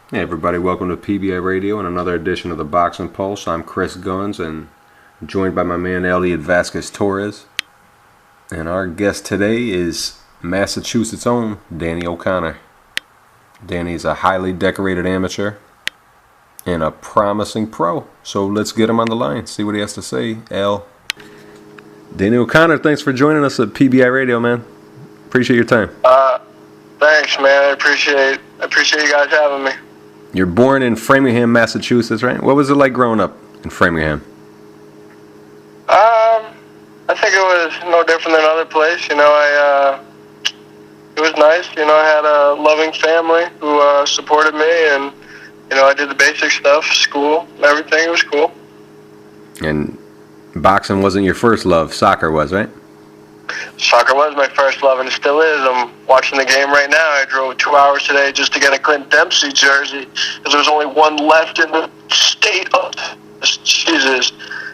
Hey everybody, welcome to PBI Radio and another edition of the Boxing Pulse. I'm Chris Guns and joined by my man Elliot Vasquez Torres. And our guest today is Massachusetts' own Danny O'Connor. Danny is a highly decorated amateur and a promising pro. So let's get him on the line, see what he has to say. Al. Danny O'Connor, thanks for joining us at PBI Radio, man. Appreciate your time. Thanks, man. I appreciate you guys having me. You're born in Framingham, Massachusetts, right? What was it like growing up in Framingham? I think it was no different than other place. It was nice. I had a loving family who supported me, and I did the basic stuff, school, everything. It was cool. And boxing wasn't your first love. Soccer was, right? Soccer was my first love, and it still is. I'm watching the game right now. I drove 2 hours today just to get a Clint Dempsey jersey because there was only one left in the state of Jesus.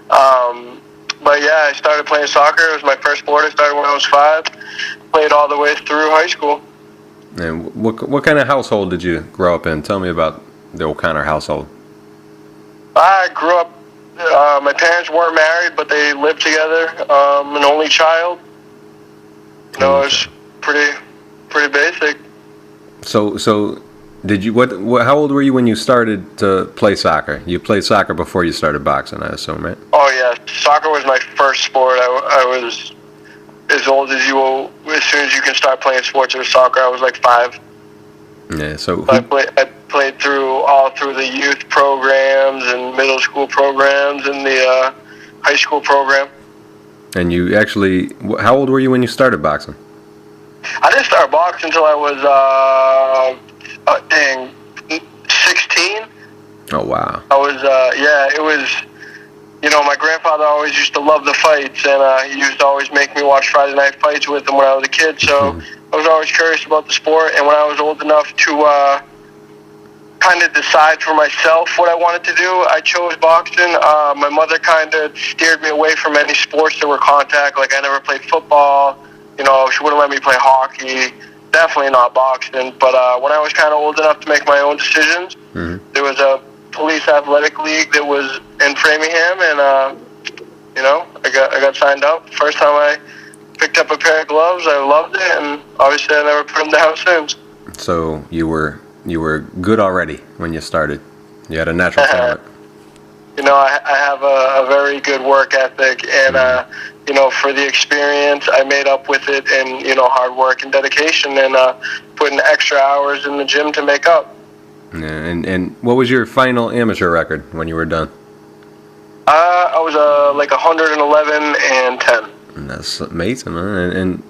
But yeah, I started playing soccer. It was my first sport. I started when I was 5. Played all the way through high school. And what kind of household did you grow up in? Tell me about the O'Connor household. I grew up. My parents weren't married, but they lived together. An only child. It was pretty basic. So did you how old were you when you started to play soccer? You played soccer before you started boxing, I assume, right? Oh yeah, soccer was my first sport. I was as old as you will. As soon as you can start playing sports or soccer, I was like 5. Yeah. So I played all through the youth programs and middle school programs and the high school program. And you actually, how old were you when you started boxing? I didn't start boxing until I was 16. Oh wow. I was it was. My grandfather always used to love the fights, and he used to always make me watch Friday night fights with him when I was a kid. So I was always curious about the sport, and when I was old enough to kind of decide for myself what I wanted to do, I chose boxing. My mother kind of steered me away from any sports that were contact. Like I never played football. She wouldn't let me play hockey. Definitely not boxing. But when I was kind of old enough to make my own decisions, there was a police athletic league that was in Framingham, and I got signed up. First time I picked up a pair of gloves, I loved it, and obviously I never put them down since. So you were good already when you started. You had a natural talent. I have a very good work ethic, and for the experience, I made up with it, and hard work and dedication, and putting extra hours in the gym to make up. Yeah, and what was your final amateur record when you were done? I was like 111 and 10. And that's amazing, man. And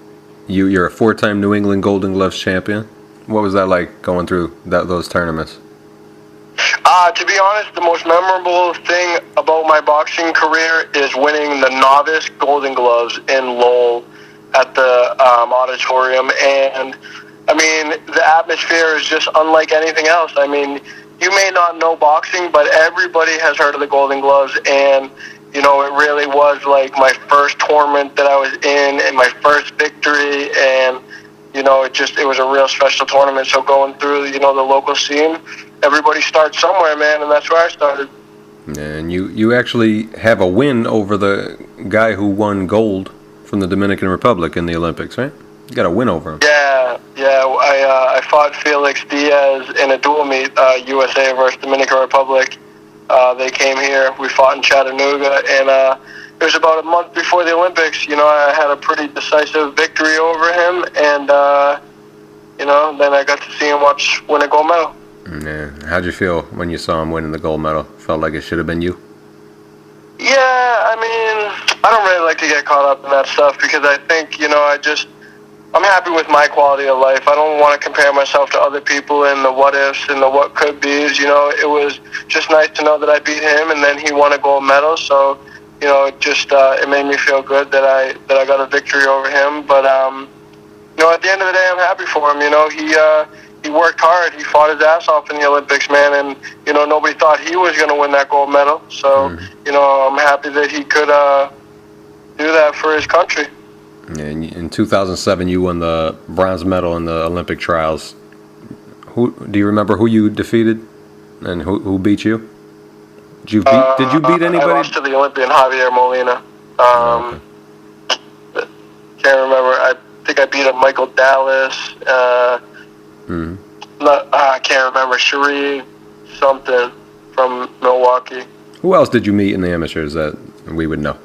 you're a 4-time New England Golden Gloves champion. What was that like going through those tournaments? To be honest, the most memorable thing about my boxing career is winning the novice Golden Gloves in Lowell at the auditorium. And, the atmosphere is just unlike anything else. You may not know boxing, but everybody has heard of the Golden Gloves. And, it really was like my first tournament that I was in and my first victory. And, it was a real special tournament. So going through, the local scene, everybody starts somewhere, man, and that's where I started. And you actually have a win over the guy who won gold from the Dominican Republic in the Olympics, right? You got a win over him. Yeah. I fought Felix Diaz in a dual meet, USA versus Dominican Republic. They came here. We fought in Chattanooga, and it was about a month before the Olympics. I had a pretty decisive victory over him, and then I got to see him win a gold medal. Yeah. How'd you feel when you saw him winning the gold medal? Felt like it should have been you? Yeah, I don't really like to get caught up in that stuff because I think, I'm happy with my quality of life. I don't want to compare myself to other people and the what ifs and the what could be's. It was just nice to know that I beat him and then he won a gold medal. So, it made me feel good that I got a victory over him. But, at the end of the day, I'm happy for him. He worked hard. He fought his ass off in the Olympics, man. And, nobody thought he was going to win that gold medal. So, I'm happy that he could do that for his country. And in 2007, you won the bronze medal in the Olympic trials. Do you remember who you defeated And who beat you? Did you beat anybody? I lost to the Olympian Javier Molina. Okay. Can't remember. I think I beat up Michael Dallas. I can't remember. Cherie something from Milwaukee. Who else did you meet in the amateurs that we would know?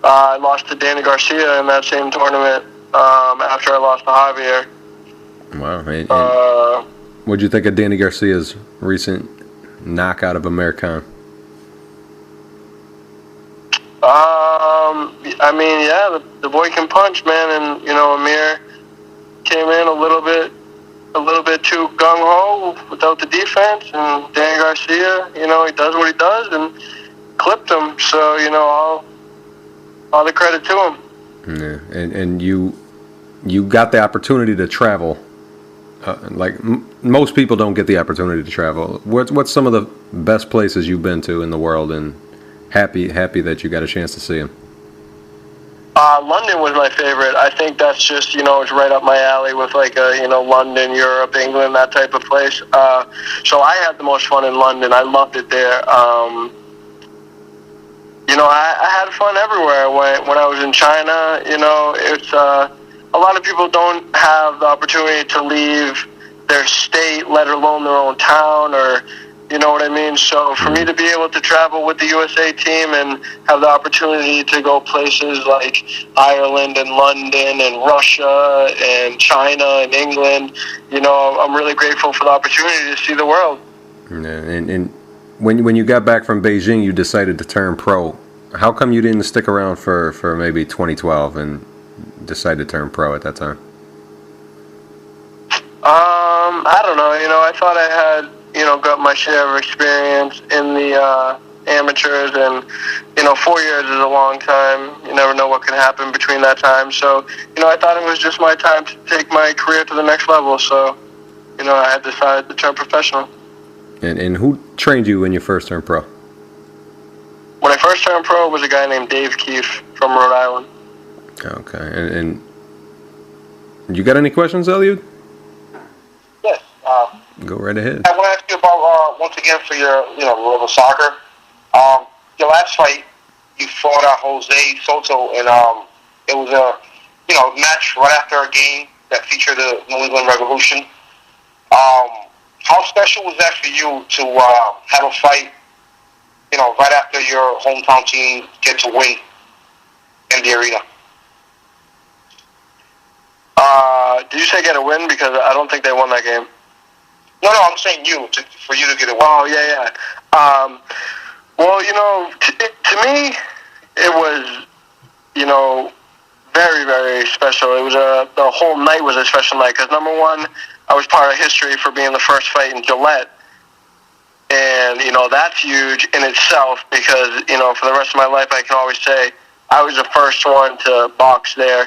I lost to Danny Garcia in that same tournament after I lost to Javier. Wow. And what'd you think of Danny Garcia's recent knockout of American? I mean, yeah, the boy can punch, man, and Amir came in a little bit too gung ho without the defense, and Danny Garcia, he does what he does and clipped him. So all the credit to him. Yeah, and you got the opportunity to travel. Most people don't get the opportunity to travel. What's some of the best places you've been to in the world, and happy that you got a chance to see them? London was my favorite. I think that's just, it's right up my alley with London, Europe, England, that type of place. So I had the most fun in London. I loved it there. I had fun everywhere. When I was in China, it's a lot of people don't have the opportunity to leave their state, let alone their own town, or you know what I mean? So for me to be able to travel with the USA team and have the opportunity to go places like Ireland and London and Russia and China and England, I'm really grateful for the opportunity to see the world. Yeah, and when you got back from Beijing, you decided to turn pro. How come you didn't stick around for maybe 2012 and decide to turn pro at that time? I don't know. I thought I had, got my share of experience in the amateurs, and 4 years is a long time. You never know what can happen between that time. So, I thought it was just my time to take my career to the next level. So, I had decided to turn professional. And who trained you when you first turned pro? When I first turned pro, was a guy named Dave Keefe from Rhode Island. Okay. And you got any questions, Elliot? Yes. Go right ahead. I want to ask you about, once again, for your, love of soccer. Your last fight, you fought Jose Soto, and it was a, match right after a game that featured the New England Revolution. How special was that for you to have a fight, right after your hometown team gets a win in the arena? Did you say get a win? Because I don't think they won that game. No, I'm saying for you to get a win. Oh, yeah. Well, to me, it was, very, very special. It was the whole night was a special night because, number one, I was part of history for being the first fight in Gillette. And, that's huge in itself because, for the rest of my life, I can always say I was the first one to box there.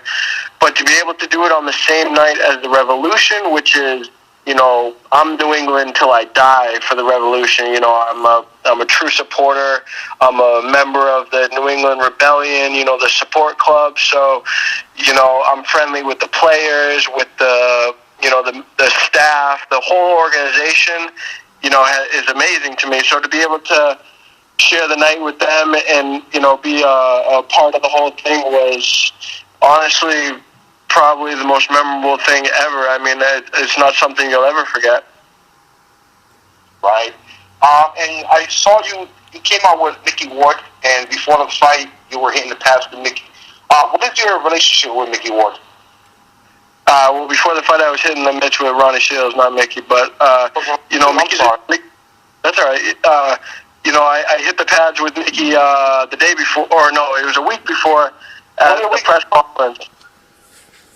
But to be able to do it on the same night as the Revolution, which is, I'm New England till I die for the Revolution. I'm a true supporter. I'm a member of the New England Rebellion, the support club. So, I'm friendly with the players, with the staff, the whole organization, is amazing to me. So to be able to share the night with them and, be a part of the whole thing was honestly probably the most memorable thing ever. I mean, it's not something you'll ever forget. Right. And I saw you came out with Mickey Ward, and before the fight, you were hitting the pass with Mickey. What is your relationship with Mickey Ward? Well, before the fight, I was hitting the mitts with Ronnie Shields, not Mickey. But, Mickey, that's all right. I hit the pads with Mickey the day before, or no, it was a week before at the press conference.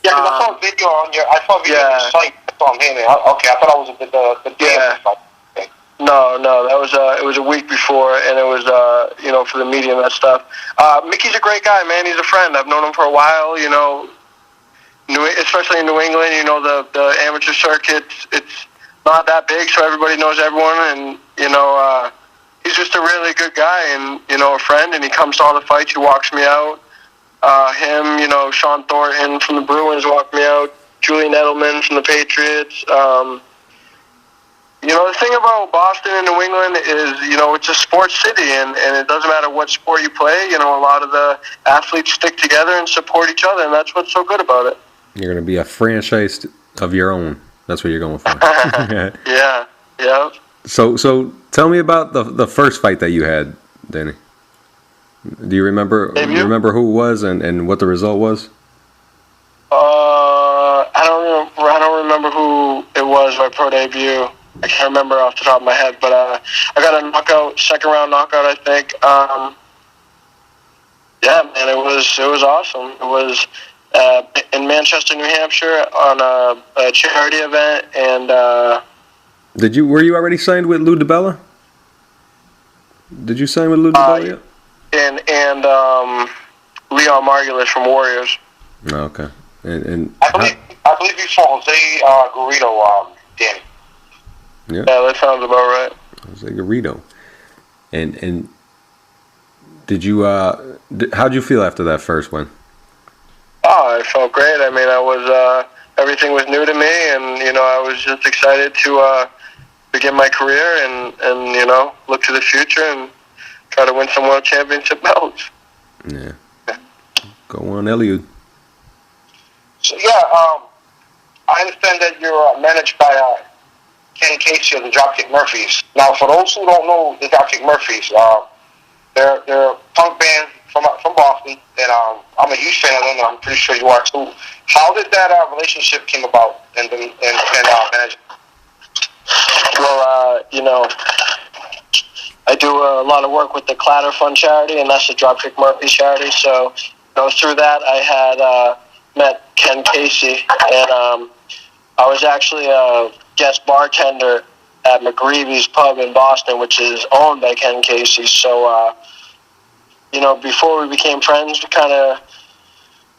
Yeah, I saw a video on your site. That's all I'm hearing. Okay, I thought I was the day of the fight. Okay. No, that was it was a week before, and it was for the media and that stuff. Mickey's a great guy, man. He's a friend. I've known him for a while. Especially in New England, the amateur circuit, it's not that big, so everybody knows everyone, and he's just a really good guy and a friend, and he comes to all the fights. He walks me out. Him, Sean Thornton from the Bruins walked me out. Julian Edelman from the Patriots. You know, the thing about Boston and New England is, you know, it's a sports city, and it doesn't matter what sport you play. You know, a lot of the athletes stick together and support each other, and that's what's so good about it. You're going to be a franchise of your own. That's what you're going for. Yeah. So tell me about the first fight that you had, Danny. Do you remember? Debut? You remember who it was and what the result was? I don't remember who it was. My pro debut. I can't remember off the top of my head, but I got a knockout, second round knockout, I think. Yeah, man, it was awesome. It was in Manchester, New Hampshire, on a charity event, and were you already signed with Lou DiBella? Did you sign with Lou DiBella yet? And Leon Margulis from Warriors. Oh, okay. And I believe you saw Jose Garrido, Danny. Yeah, that sounds about right. Jose Garrido. And did you how'd you feel after that first one? Oh, I felt great. I mean, I was everything was new to me, and you know, I was just excited to begin my career and you know, look to the future and try to win some world championship belts. Yeah. Go on, Eliud. So yeah, I understand that you're managed by Ken Casey of the Dropkick Murphys. Now, for those who don't know the Dropkick Murphys, they're a punk band from Boston, and I'm a huge fan of them. I'm pretty sure you are too. How did that relationship came about and managing? Well, you know, I do a lot of work with the Clatter Fund charity, and that's the Dropkick Murphys charity. So, you know, through that, I had met Ken Casey, and I was actually a guest bartender at McGreevy's Pub in Boston, which is owned by Ken Casey. So, you know, before we became friends, we kind of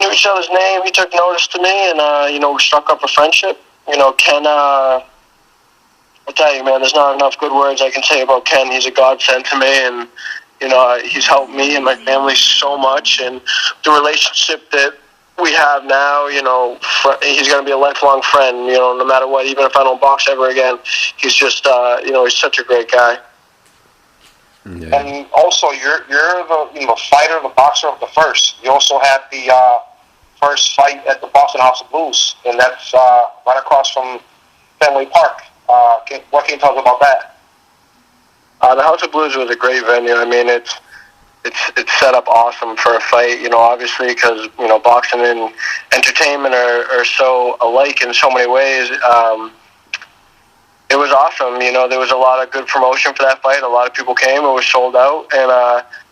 knew each other's name. He took notice to me, and, you know, we struck up a friendship. You know, Ken, I tell you, man, there's not enough good words I can say about Ken. He's a godsend to me, and, you know, he's helped me and my family so much. And the relationship that we have now, you know, he's going to be a lifelong friend, you know, no matter what. Even if I don't box ever again, he's just, you know, he's such a great guy. Yeah. And also, you're the fighter, the boxer of the first. You also had the first fight at the Boston House of Blues, and that's right across from Fenway Park. What can you tell us about that? The House of Blues was a great venue. I mean, it's set up awesome for a fight, you know, obviously, because, you know, boxing and entertainment are so alike in so many ways. It was awesome, you know, there was a lot of good promotion for that fight. A lot of people came, it was sold out, and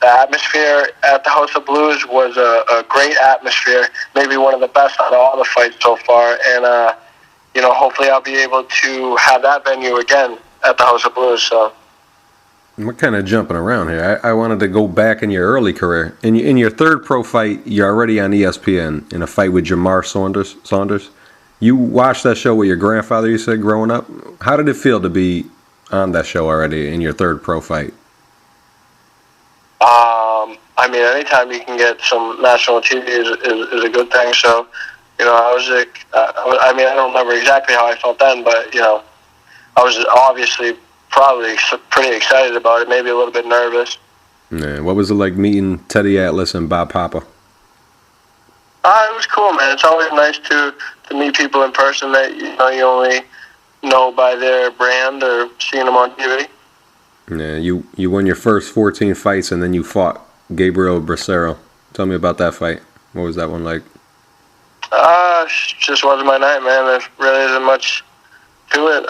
the atmosphere at the House of Blues was a great atmosphere, maybe one of the best out of all the fights so far, and, you know, hopefully I'll be able to have that venue again at the House of Blues, so. We're kind of jumping around here. I wanted to go back in your early career. In your third pro fight, you're already on ESPN in a fight with Jamar Saunders. You watched that show with your grandfather, you said, growing up. How did it feel to be on that show already in your third pro fight? I mean, anytime you can get some national TV is a good thing. So, you know, I mean, I don't remember exactly how I felt then, but, you know, I was obviously probably pretty excited about it, maybe a little bit nervous. Yeah, what was it like meeting Teddy Atlas and Bob Papa? It was cool, man. It's always nice to meet people in person that, you know, you only know by their brand or seeing them on TV. Yeah, you won your first 14 fights, and then you fought Gabriel Bracero. Tell me about that fight. What was that one like? Just wasn't my night, man. There really isn't much to it.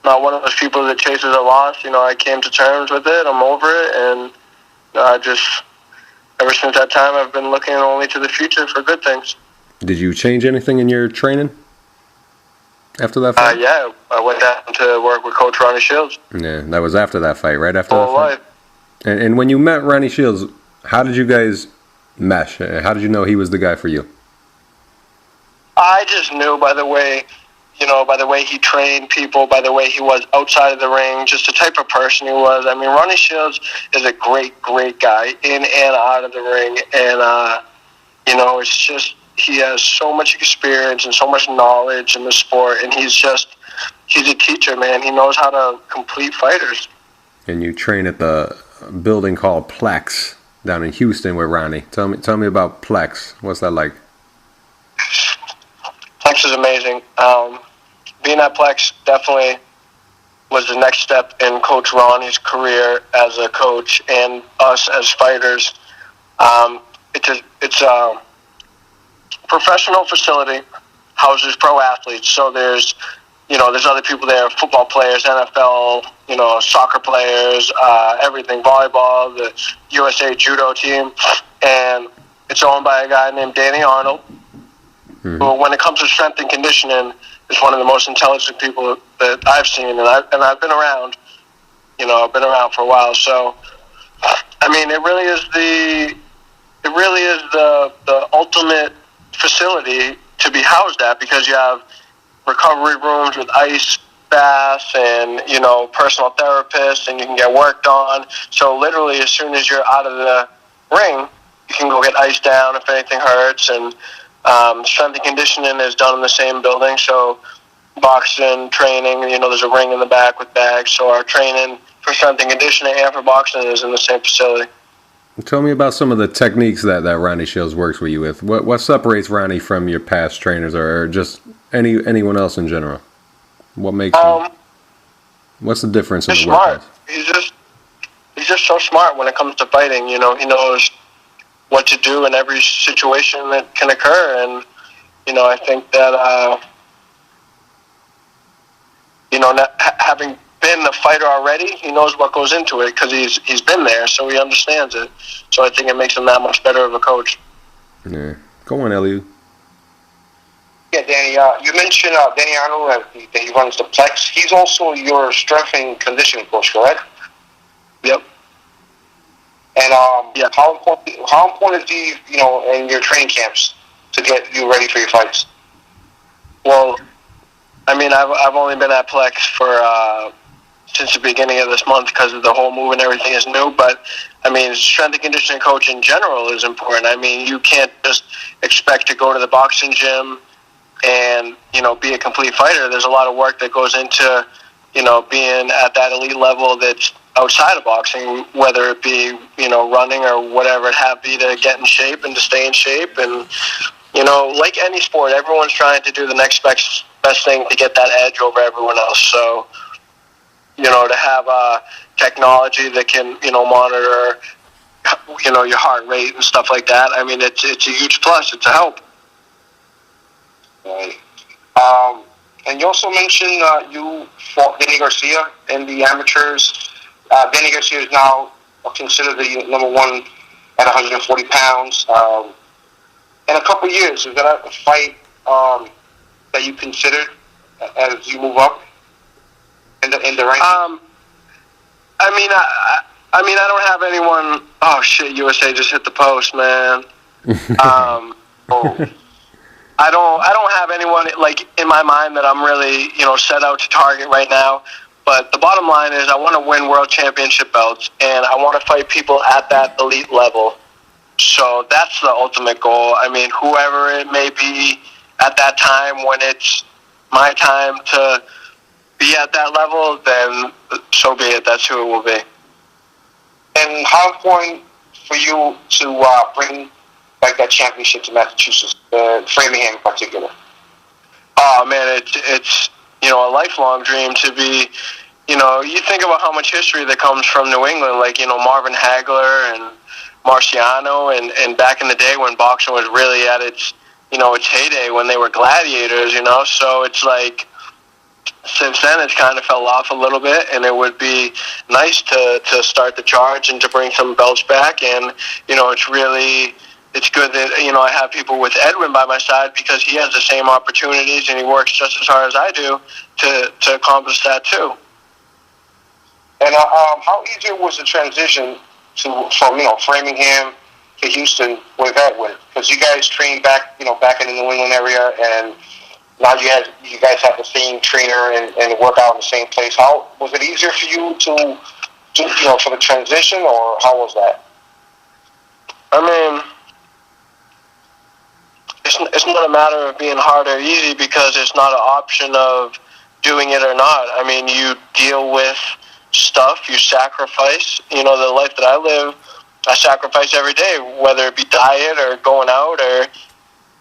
Not one of those people that chases a loss. You know, I came to terms with it. I'm over it, and ever since that time, I've been looking only to the future for good things. Did you change anything in your training after that fight? Yeah, I went down to work with Coach Ronnie Shields. Yeah, that was after that fight, right after Full that fight? life. And when you met Ronnie Shields, how did you guys mesh? How did you know he was the guy for you? I just knew by the way, you know, by the way he trained people, by the way he was outside of the ring, just the type of person he was. I mean, Ronnie Shields is a great, great guy in and out of the ring. And, you know, it's just, he has so much experience and so much knowledge in the sport. And he's he's a teacher, man. He knows how to complete fighters. And you train at the building called Plex down in Houston with Ronnie. Tell me about Plex. What's that like? Plex is amazing. Being at Plex definitely was the next step in Coach Ronnie's career as a coach and us as fighters. It's a professional facility, houses pro athletes. So there's other people there, football players, NFL, soccer players, everything, volleyball, the USA judo team, and it's owned by a guy named Danny Arnold, who, when it comes to strength and conditioning, is one of the most intelligent people that I've seen, and I've been around. I've been around for a while. So, I mean, it really is the ultimate facility to be housed at, because you have recovery rooms with ice baths and personal therapists, and you can get worked on. So literally, as soon as you're out of the ring, you can go get iced down if anything hurts. And strength and conditioning is done in the same building. So boxing training, there's a ring in the back with bags. So our training for strength and conditioning and for boxing is in the same facility. Tell me about some of the techniques that Ronnie Shields works with you with. What separates Ronnie from your past trainers, or just anyone else in general? What makes him? What's the difference in the smart. workouts? He's just so smart when it comes to fighting. He knows what to do in every situation that can occur, and I think that having been a fighter already, he knows what goes into it because he's been there, so he understands it. So I think it makes him that much better of a coach. Yeah, go on, Elliot. Yeah, Danny, you mentioned Danny Arnold, that he runs the Plex. He's also your strength and conditioning coach, correct? Yep. And yeah. How important is he, in your training camps to get you ready for your fights? Well, I mean, I've only been at Plex for since the beginning of this month because of the whole move and everything is new. But I mean, strength and conditioning coach in general is important. I mean, you can't just expect to go to the boxing gym and be a complete fighter. There's a lot of work that goes into being at that elite level that's outside of boxing, whether it be running or whatever it have be, to get in shape and to stay in shape. And like any sport, everyone's trying to do the next best thing to get that edge over everyone else. So to have technology that can monitor your heart rate and stuff like that, I mean, it's a huge plus. It's a help. Right. And you also mentioned you fought Danny Garcia in the amateurs. Danny Garcia is now considered the number one at 140 pounds. In a couple of years, is that a fight that you considered as you move up in the ranking? I mean, I don't have anyone. Oh shit! USA just hit the post, man. I don't have anyone like in my mind that I'm really set out to target right now. But the bottom line is, I want to win world championship belts, and I want to fight people at that elite level. So that's the ultimate goal. I mean, whoever it may be at that time, when it's my time to be at that level, then so be it. That's who it will be. And how important for you to bring back that championship to Massachusetts, Framingham in particular? Oh man, it's a lifelong dream to be. You think about how much history that comes from New England, like Marvin Hagler and Marciano, and back in the day when boxing was really at its its heyday, when they were gladiators. So it's like, since then it's kind of fell off a little bit, and it would be nice to start the charge and to bring some belts back. And it's good that I have people with Edwin by my side, because he has the same opportunities and he works just as hard as I do to accomplish that too. And how easy was the transition from Framingham to Houston with Edwin? Because you guys trained back in the New England area, and now you guys have the same trainer and work out in the same place. How was it easier for you to for the transition, or how was that? I mean, it's not a matter of being hard or easy, because it's not an option of doing it or not. I mean, you deal with stuff, you sacrifice. You know, the life that I live, I sacrifice every day, whether it be diet or going out or,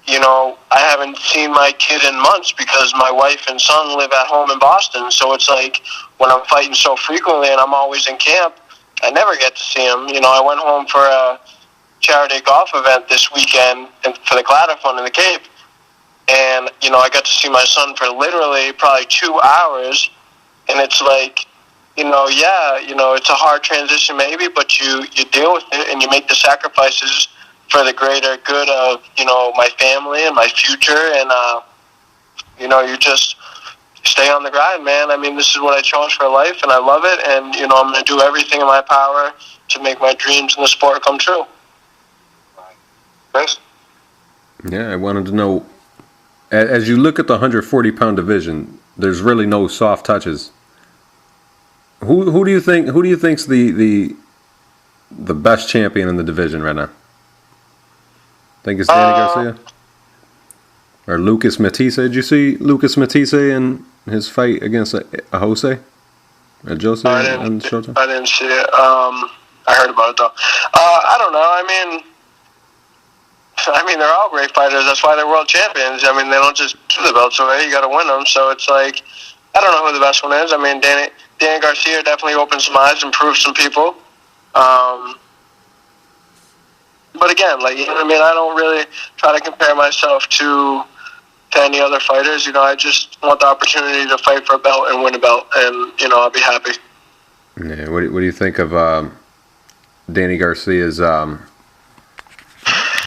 you know, I haven't seen my kid in months because my wife and son live at home in Boston. So it's like when I'm fighting so frequently and I'm always in camp, I never get to see them. You know, I went home for a charity golf event this weekend for the Clatter Fund in the Cape. And, you know, I got to see my son for literally probably 2 hours. And it's like, you know, yeah, you know, it's a hard transition maybe, but you deal with it and you make the sacrifices for the greater good of, you know, my family and my future. And, you know, you just stay on the grind, man. I mean, this is what I chose for life and I love it. And, you know, I'm going to do everything in my power to make my dreams in the sport come true. Chris? Yeah, I wanted to know, as you look at the 140-pound division, there's really no soft touches. Who do you think's the best champion in the division right now? Think it's Danny Garcia or Lucas Matisse? Did you see Lucas Matisse in his fight against a Jose? A Jose on Showtime? I didn't see it. I heard about it though. I don't know. I mean, they're all great fighters. That's why they're world champions. I mean, they don't just do the belts away. You got to win them. So it's like, I don't know who the best one is. I mean, Danny Garcia definitely opened some eyes, improved some people. But again, like, you know what I mean, I don't really try to compare myself to any other fighters. You know, I just want the opportunity to fight for a belt and win a belt, and, you know, I'll be happy. Yeah. What do you think of Danny Garcia's?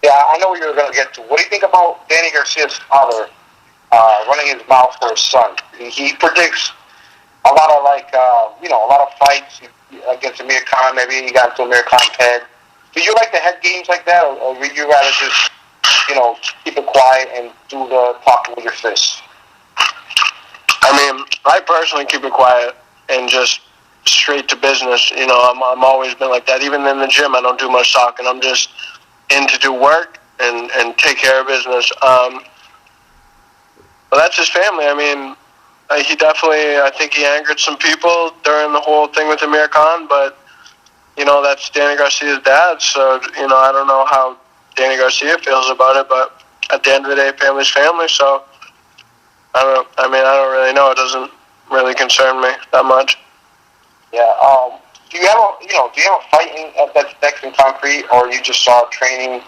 Yeah, I know what you're going to get to. What do you think about Danny Garcia's father running his mouth for his son? He predicts a lot of, like, you know, a lot of fights against Amir Khan. Maybe he got into Amir Khan's head. Do you like the head games like that, or would you rather just, you know, keep it quiet and do the talking with your fists? I mean, I personally keep it quiet and just straight to business. You know, I'm always been like that. Even in the gym, I don't do much talking. I'm just in to do work and take care of business. But that's his family. I mean, he definitely, I think he angered some people during the whole thing with Amir Khan, but, you know, that's Danny Garcia's dad, so, you know, I don't know how Danny Garcia feels about it, but at the end of the day, family's family, so I don't really know. It doesn't really concern me that much. Yeah, do you have a fight that's next in concrete, or you just are training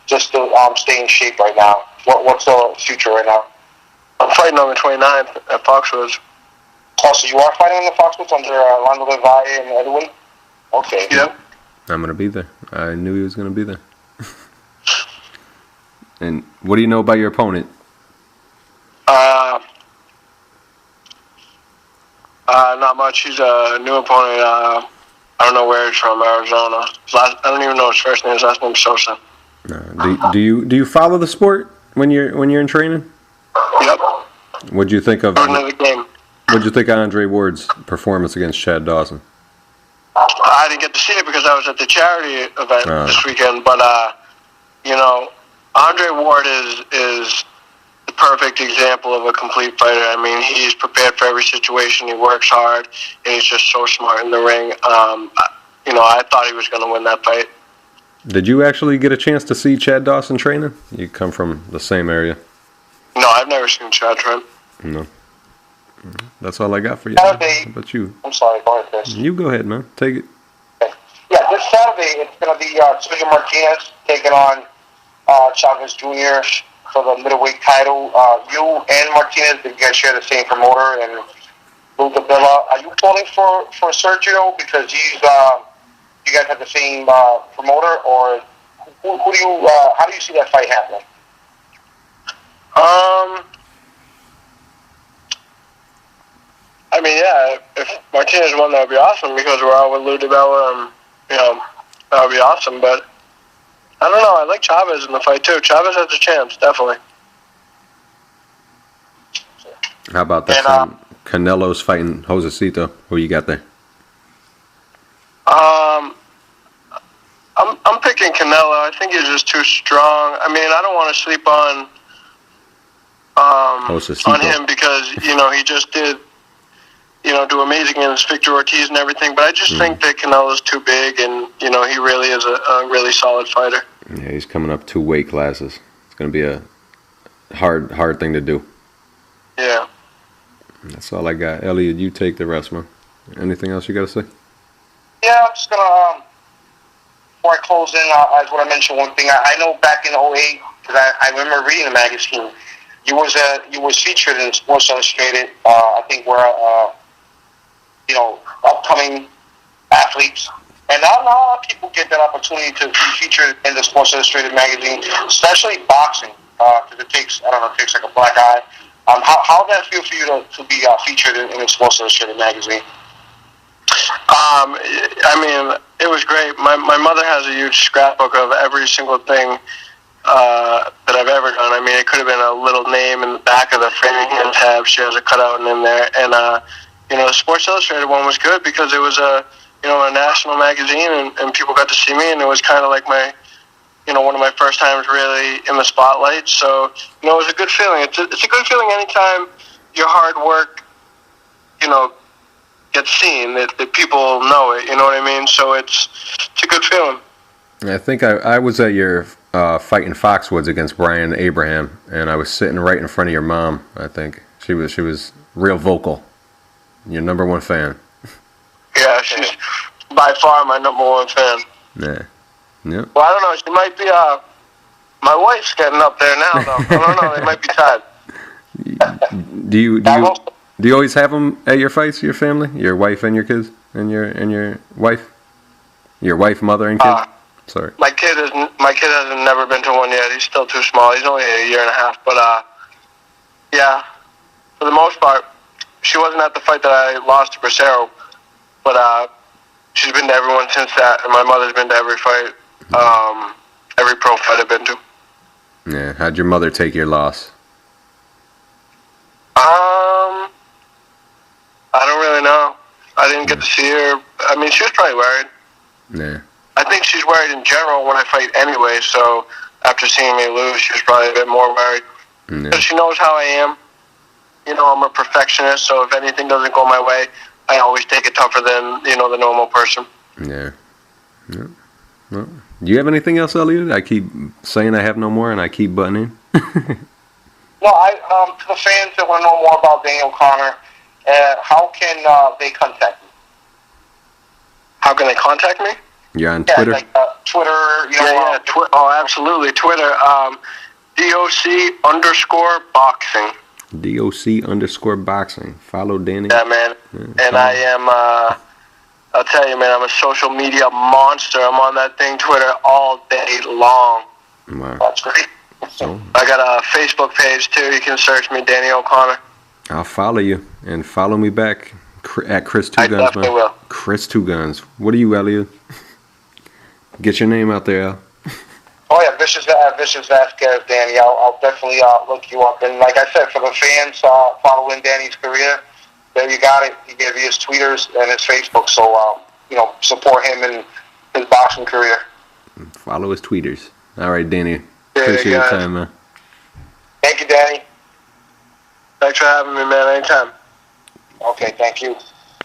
just to stay in shape right now? What's the future right now? I'm fighting on the 29th at Foxwoods. Oh, so you are fighting in the Foxwoods under Lando Levi and Edwin? Okay. Yep. I'm going to be there. I knew he was going to be there. And what do you know about your opponent? Not much. He's a new opponent. I don't know where he's from, Arizona. I don't even know his first name. His last name's Sosa. Do you follow the sport when you're in training? Yep. What'd you think of the game? What'd you think of Andre Ward's performance against Chad Dawson? I didn't get to see it because I was at the charity event this weekend. But you know, Andre Ward is the perfect example of a complete fighter. I mean, he's prepared for every situation. He works hard, and he's just so smart in the ring. You know, I thought he was going to win that fight. Did you actually get a chance to see Chad Dawson training? You come from the same area. No, I've never seen Chad train. No. That's all I got for you. Saturday, how about you? I'm sorry, go ahead, Chris. You go ahead, man. Take it. Okay. Yeah, this Saturday it's going to be Sergio Martinez taking on Chavez Jr. for the middleweight title. You and Martinez, you guys share the same promoter, and Lou Dabilla. Are you pulling for Sergio because he's you guys have the same promoter, or who do you? How do you see that fight happening? I mean, yeah, if Martinez won, that would be awesome because we're all with Lou DiBella, and, you know, that would be awesome. But I don't know. I like Chavez in the fight, too. Chavez has a chance, definitely. How about that? Canelo's fighting Josecito. Who you got there? I'm picking Canelo. I think he's just too strong. I mean, I don't want to sleep on him because, you know, he just did do amazing against Victor Ortiz and everything. But I just think that Canelo's too big, and he really is a really solid fighter. Yeah, he's coming up 2 weight classes. It's going to be a hard thing to do. Yeah. That's all I got. Elliot, you take the rest, man. Anything else you got to say? Yeah, I'm just gonna. Before I close in, I just want to mention one thing. I know back in '08, because I remember reading the magazine. You was featured in Sports Illustrated. I think where upcoming athletes, and not a lot of people get that opportunity to be featured in the Sports Illustrated magazine, especially boxing, because it takes like a black eye. How did that feel for you to be featured in the Sports Illustrated magazine? It was great. My mother has a huge scrapbook of every single thing that I've ever done. It could have been a little name in the back of the Framingham tab. She has a cutout in there. And, the Sports Illustrated one was good because it was a national magazine, and people got to see me, and it was kind of like one of my first times really in the spotlight. So, it was a good feeling. It's a good feeling anytime your hard work, gets seen, that people know it, you know what I mean? So it's a good feeling. I think I was at your fight in Foxwoods against Brian Abraham, and I was sitting right in front of your mom. I think she was real vocal. Your number 1 fan. Yeah, she's by far my number 1 fan. Yeah. Well, I don't know. She might be. My wife's getting up there now, though. I don't know. They might be tired. Do you always have them at your fights? Your family, your wife and your kids, and your wife, mother and kids. Sorry. My kid hasn't never been to one yet. He's still too small. He's only a year and a half. But yeah, for the most part, she wasn't at the fight that I lost to Bracero, but she's been to everyone since that, and my mother's been to every fight, every pro fight I've been to. Yeah. How'd your mother take your loss? I don't really know. I didn't get to see her. She was probably worried. Yeah. I think she's worried in general when I fight anyway, so after seeing me lose, she was probably a bit more worried. Because she knows how I am. I'm a perfectionist, so if anything doesn't go my way, I always take it tougher than, the normal person. Yeah. Well, do you have anything else, Elliot? I keep saying I have no more, and I keep buttoning. No, to the fans that want to know more about Danny O'Connor, how can they contact me? How can they contact me? You're on Twitter? Like Twitter, absolutely. Twitter, DOC_boxing. DOC_boxing. Follow Danny. Yeah, man. And I am, I'll tell you, man, I'm a social media monster. I'm on that thing, Twitter, all day long. Wow. That's great. So, I got a Facebook page, too. You can search me, Danny O'Connor. I'll follow you, and follow me back at Chris Two I Guns, definitely will. Chris Two Guns. What are you, Elliot? Get your name out there, Al. Oh, yeah, Vicious Vasquez, Danny. I'll definitely look you up. And like I said, for the fans following Danny's career, there you got it. He gave you his tweeters and his Facebook. So, support him in his boxing career. Follow his tweeters. All right, Danny. Yeah, Appreciate your time, man. Thank you, Danny. Thanks for having me, man. Anytime. Okay, thank you.